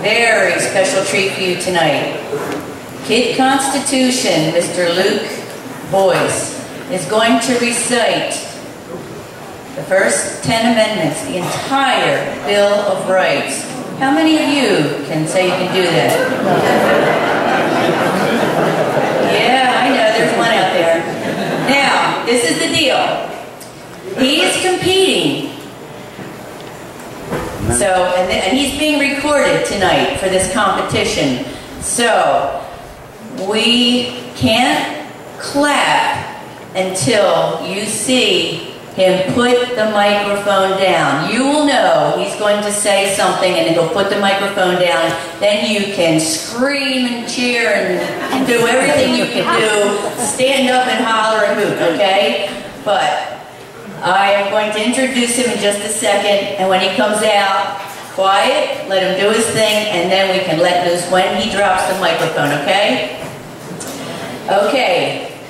very special treat for you tonight. Kid Constitution, Mr. Luke Boyce, is going to recite the first 10 amendments, the entire Bill of Rights. How many of you can say you can do that? Yeah, I know, there's one out there. Now, this is the deal. He is competing. So, and he's being recorded tonight for this competition. So, we can't clap until you see him put the microphone down. You will know he's going to say something and he'll put the microphone down. Then you can scream and cheer and do everything you can do. Stand up and holler and hoot, okay? But I am going to introduce him in just a second, and when he comes out, quiet, let him do his thing, and then we can let loose when he drops the microphone, okay? Okay,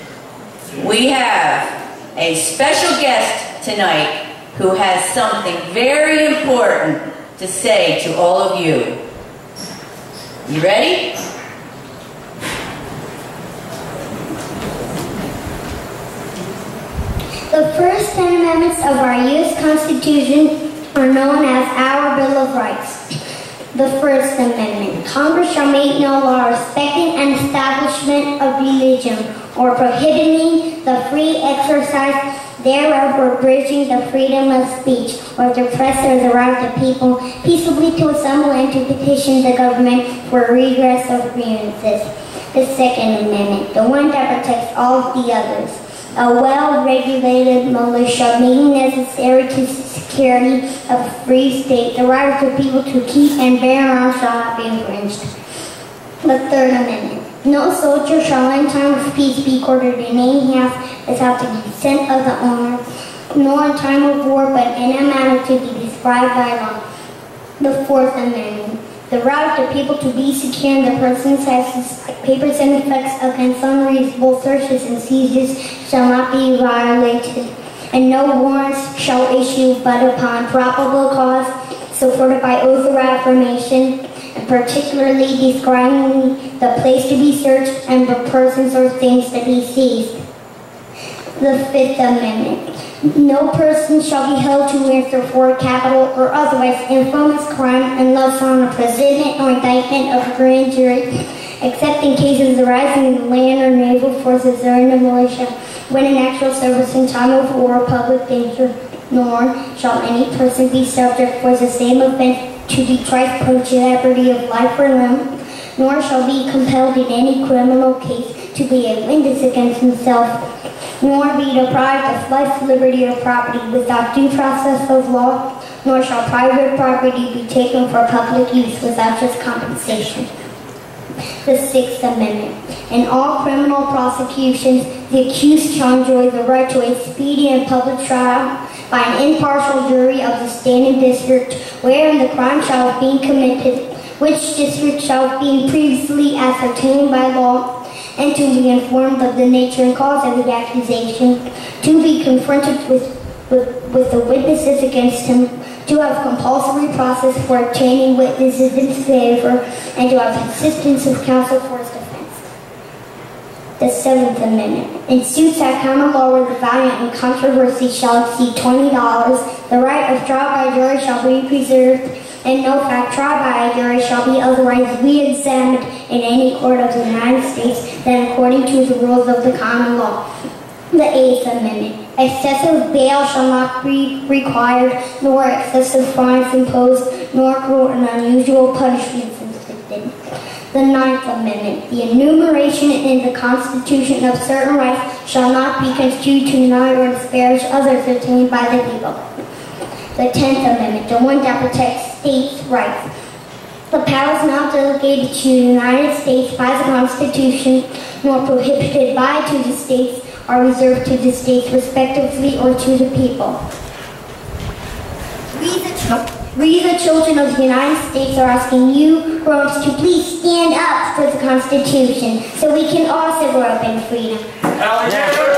we have a special guest tonight who has something very important to say to all of you. You ready? The first 10 amendments of our U.S. Constitution are known as our Bill of Rights. The First Amendment. Congress shall make no law respecting an establishment of religion or prohibiting the free exercise thereof or abridging the freedom of speech or to oppress or the right of the people peaceably to assemble and to petition the government for redress of grievances. The Second Amendment. The one that protects all of the others. A well-regulated militia being necessary to security of a free state. The right of the people to keep and bear arms shall not be infringed. The Third Amendment. No soldier shall in time of peace be quartered in any house without the consent of the owner, nor in time of war, but in a manner to be prescribed by law. The Fourth Amendment. The right of the people to be secure in their persons, as papers and effects against unreasonable searches and seizures shall not be violated, and no warrants shall issue but upon probable cause, supported by oath or affirmation, and particularly describing the place to be searched and the persons or things to be seized. The Fifth Amendment. No person shall be held to answer for capital or otherwise infamous crime unless on a president or indictment of a grand jury, except in cases arising in the land or naval forces or in the militia, when in actual service in time of war or public danger, nor shall any person be subject for the same offense to be tried for jeopardy of life or limb, nor shall be compelled in any criminal case to be a witness against himself, nor be deprived of life, liberty, or property without due process of law, nor shall private property be taken for public use without just compensation. The Sixth Amendment. In all criminal prosecutions, the accused shall enjoy the right to a speedy and public trial by an impartial jury of the standing district wherein the crime shall have been committed, which district shall have been previously ascertained by law, and to be informed of the nature and cause of the accusation, to be confronted with the witnesses against him, to have compulsory process for obtaining witnesses in his favor, and to have assistance of counsel for his defense. The Seventh Amendment. In suits at common law where the value in controversy shall exceed $20, the right of trial by jury shall be preserved, and no fact tried by a jury shall be otherwise re-examined in any court of the United States than according to the rules of the common law. The Eighth Amendment. Excessive bail shall not be required, nor excessive fines imposed, nor cruel and unusual punishments inflicted. The Ninth Amendment. The enumeration in the Constitution of certain rights shall not be construed to deny or disparage others obtained by the people. The Tenth Amendment. The one that protects states' rights. The powers not delegated to the United States by the Constitution, nor prohibited by to the states, are reserved to the states respectively or to the people. We, the children of the United States, are asking you, grown-ups, to please stand up for the Constitution so we can also grow up in freedom. Hell yeah!